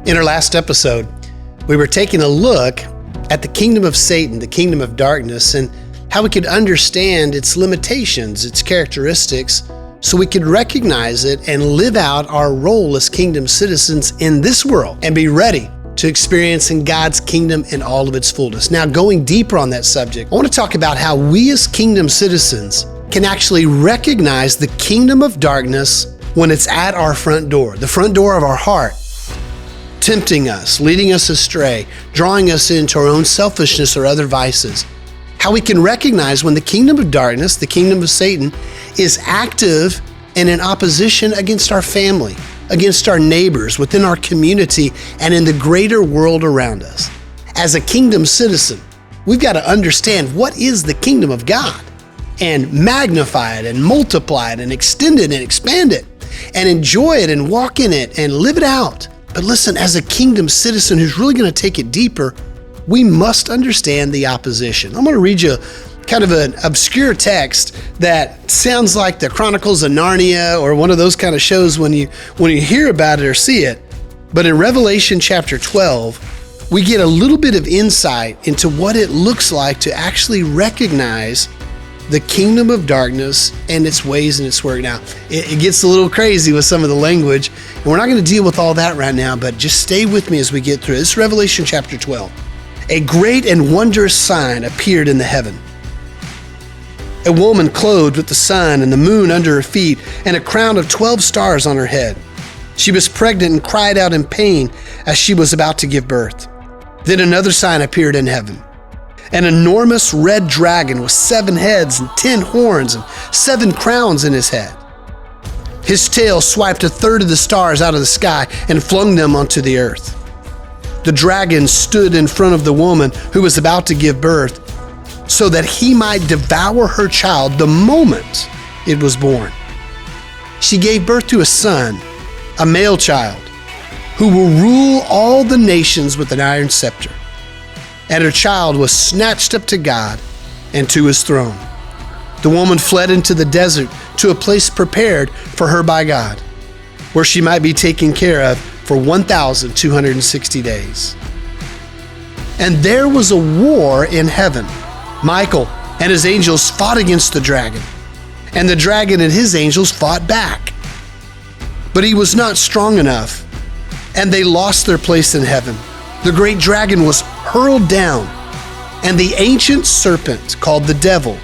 In our last episode, we were taking a look at the kingdom of Satan, the kingdom of darkness, and how we could understand its limitations, its characteristics, so we could recognize it and live out our role as kingdom citizens in this world and be ready to experience in God's kingdom in all of its fullness. Now, going deeper on that subject, I want to talk about how we as kingdom citizens can actually recognize the kingdom of darkness when it's at our front door, the front door of our heart, tempting us, leading us astray, drawing us into our own selfishness or other vices. How we can recognize when the kingdom of darkness, the kingdom of Satan, is active and in opposition against our family, against our neighbors, within our community, and in the greater world around us. As a kingdom citizen, we've got to understand what is the kingdom of God and magnify it and multiply it and extend it and expand it and enjoy it and walk in it and live it out. But listen, as a kingdom citizen who's really going to take it deeper, we must understand the opposition. I'm going to read you kind of an obscure text that sounds like the Chronicles of Narnia or one of those kind of shows when you hear about it or see it. But in Revelation chapter 12, we get a little bit of insight into what it looks like to actually recognize the kingdom of darkness and its ways and its work. Now, it gets a little crazy with some of the language, and we're not going to deal with all that right now, but just stay with me as we get through it. This is Revelation chapter 12. A great and wondrous sign appeared in the heaven. A woman clothed with the sun and the moon under her feet, and a crown of 12 stars on her head. She was pregnant and cried out in pain as she was about to give birth. Then another sign appeared in heaven. An enormous red dragon with 7 heads and 10 horns and 7 crowns in his head. His tail swiped a third of the stars out of the sky and flung them onto the earth. The dragon stood in front of the woman who was about to give birth so that he might devour her child the moment it was born. She gave birth to a son, a male child, who will rule all the nations with an iron scepter. And her child was snatched up to God and to his throne. The woman fled into the desert to a place prepared for her by God, where she might be taken care of for 1,260 days. And there was a war in heaven. Michael and his angels fought against the dragon, and the dragon and his angels fought back. But he was not strong enough, and they lost their place in heaven. The great dragon was hurled down, and the ancient serpent called the devil,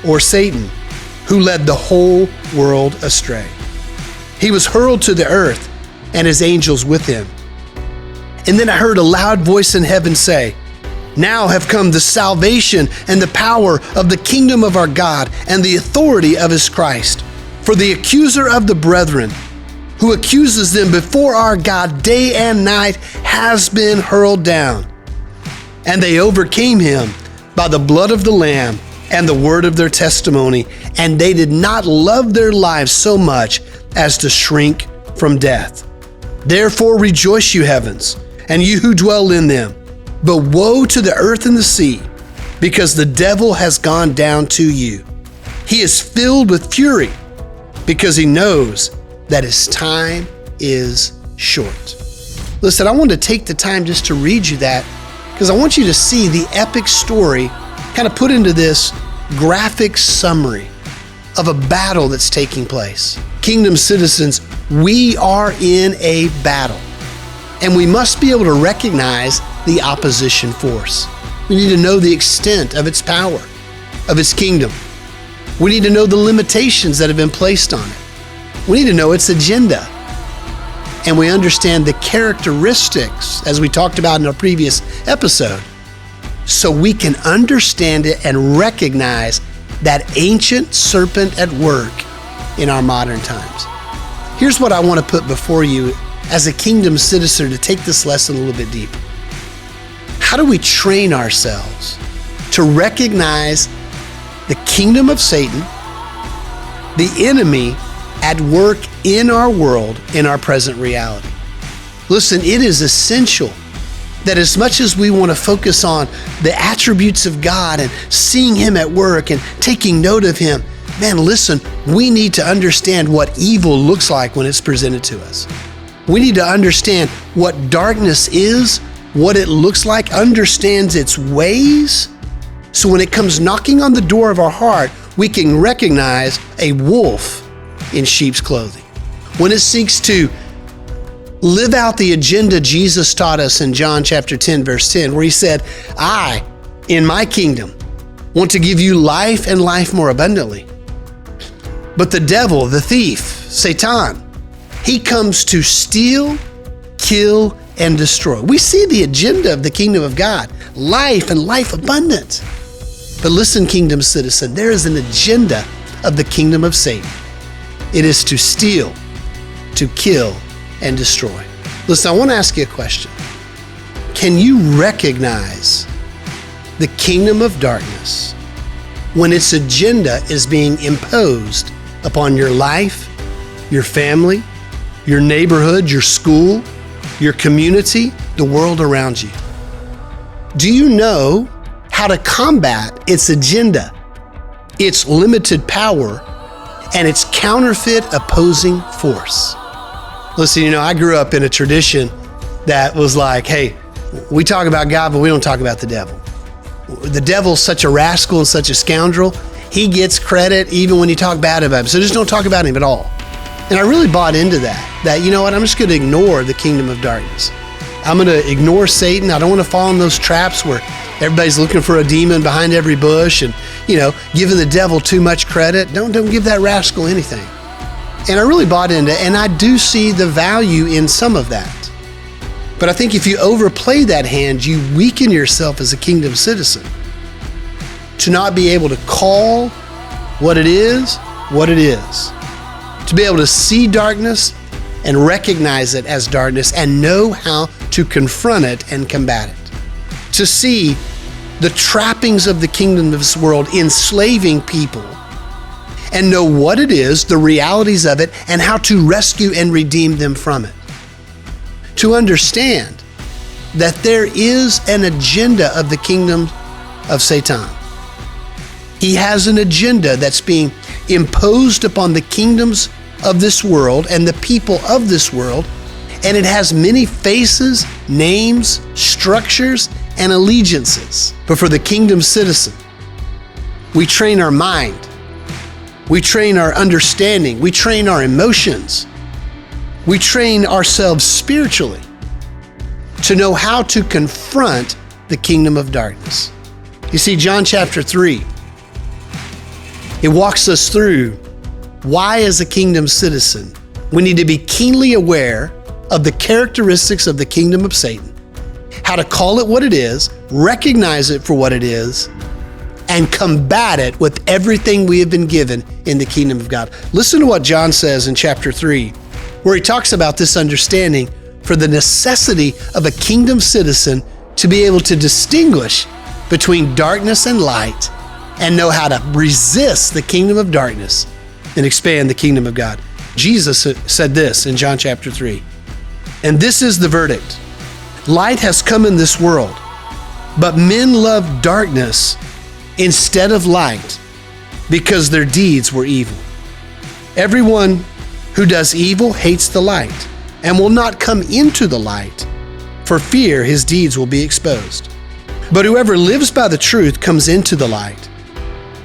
or Satan, who led the whole world astray. He was hurled to the earth, and his angels with him. And then I heard a loud voice in heaven say, "Now have come the salvation and the power of the kingdom of our God and the authority of his Christ. For the accuser of the brethren, who accuses them before our God day and night, has been hurled down. And they overcame him by the blood of the Lamb and the word of their testimony, and they did not love their lives so much as to shrink from death. Therefore rejoice, you heavens, and you who dwell in them. But woe to the earth and the sea, because the devil has gone down to you. He is filled with fury, because he knows that his time is short." Listen, I want to take the time just to read you that, because I want you to see the epic story kind of put into this graphic summary of a battle that's taking place. Kingdom citizens, we are in a battle, and we must be able to recognize the opposition force. We need to know the extent of its power, of its kingdom. We need to know the limitations that have been placed on it. We need to know its agenda. And we understand the characteristics, as we talked about in our previous episode, so we can understand it and recognize that ancient serpent at work in our modern times. Here's what I want to put before you as a kingdom citizen to take this lesson a little bit deeper. How do we train ourselves to recognize the kingdom of Satan, the enemy at work in our world, in our present reality? Listen, it is essential that as much as we want to focus on the attributes of God and seeing him at work and taking note of him, man, listen, we need to understand what evil looks like when it's presented to us. We need to understand what darkness is, what it looks like, understands its ways. So when it comes knocking on the door of our heart, we can recognize a wolf in sheep's clothing. When it seeks to live out the agenda Jesus taught us in John chapter 10, verse 10, where he said, I, in my kingdom, want to give you life and life more abundantly. But the devil, the thief, Satan, he comes to steal, kill, and destroy. We see the agenda of the kingdom of God, life and life abundant. But listen, kingdom citizen, there is an agenda of the kingdom of Satan. It is to steal, to kill, and destroy. Listen, I want to ask you a question. Can you recognize the kingdom of darkness when its agenda is being imposed upon your life, your family, your neighborhood, your school, your community, the world around you? Do you know how to combat its agenda, its limited power, and its counterfeit opposing force? Listen, I grew up in a tradition that was like, hey, we talk about God, but we don't talk about the devil. The devil's such a rascal and such a scoundrel. He gets credit even when you talk bad about him. So just don't talk about him at all. And I really bought into that you know what, I'm just going to ignore the kingdom of darkness. I'm going to ignore Satan. I don't want to fall in those traps where everybody's looking for a demon behind every bush and, giving the devil too much credit. Don't give that rascal anything. And I really bought into it, and I do see the value in some of that. But I think if you overplay that hand, you weaken yourself as a kingdom citizen to not be able to call what it is, to be able to see darkness and recognize it as darkness and know how to confront it and combat it, to see the trappings of the kingdom of this world enslaving people and know what it is, the realities of it, and how to rescue and redeem them from it. To understand that there is an agenda of the kingdom of Satan. He has an agenda that's being imposed upon the kingdoms of this world and the people of this world, and it has many faces, names, structures, and allegiances. But for the kingdom citizen, we train our mind, we train our understanding, we train our emotions, we train ourselves spiritually to know how to confront the kingdom of darkness. You see, John chapter 3, it walks us through why, as a kingdom citizen, we need to be keenly aware of the characteristics of the kingdom of Satan, how to call it what it is, recognize it for what it is, and combat it with everything we have been given in the kingdom of God. Listen to what John says in chapter 3, where he talks about this understanding for the necessity of a kingdom citizen to be able to distinguish between darkness and light and know how to resist the kingdom of darkness and expand the kingdom of God. Jesus said this in John chapter 3, and this is the verdict. Light has come in this world, but men love darkness instead of light because their deeds were evil. Everyone who does evil hates the light and will not come into the light for fear his deeds will be exposed. But whoever lives by the truth comes into the light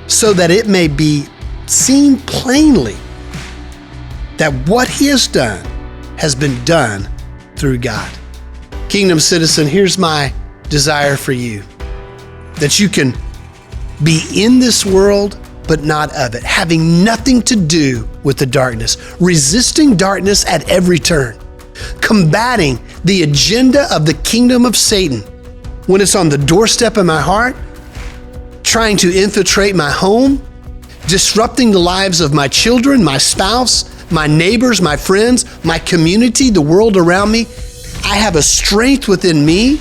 so that it may be seen plainly that what he has done has been done through God. Kingdom citizen, here's my desire for you, that you can be in this world, but not of it, having nothing to do with the darkness, resisting darkness at every turn, combating the agenda of the kingdom of Satan when it's on the doorstep of my heart, trying to infiltrate my home, disrupting the lives of my children, my spouse, my neighbors, my friends, my community, the world around me. I have a strength within me.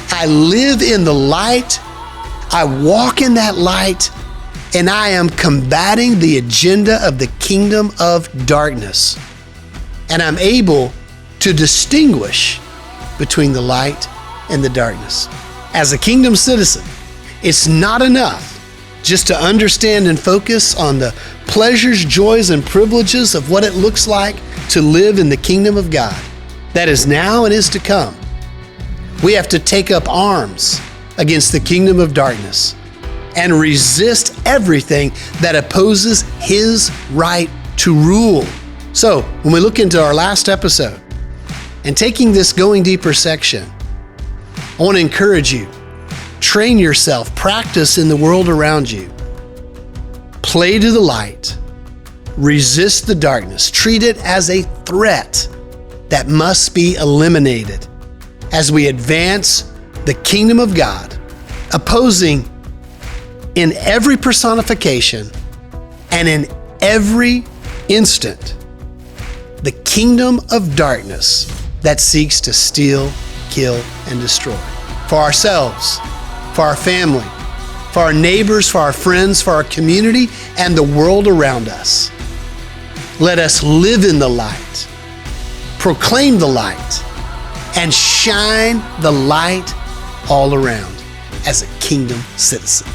I live in the light. I walk in that light, and I am combating the agenda of the kingdom of darkness. And I'm able to distinguish between the light and the darkness. As a kingdom citizen, it's not enough just to understand and focus on the pleasures, joys, and privileges of what it looks like to live in the kingdom of God. that is now and is to come. We have to take up arms against the kingdom of darkness and resist everything that opposes his right to rule. So, when we look into our last episode and taking this Going Deeper section, I want to encourage you, train yourself, practice in the world around you. Play to the light, resist the darkness, treat it as a threat that must be eliminated as we advance the kingdom of God, opposing in every personification and in every instant the kingdom of darkness that seeks to steal, kill, and destroy. For ourselves, for our family, for our neighbors, for our friends, for our community, and the world around us. Let us live in the light, proclaim the light, and shine the light all around as a kingdom citizen.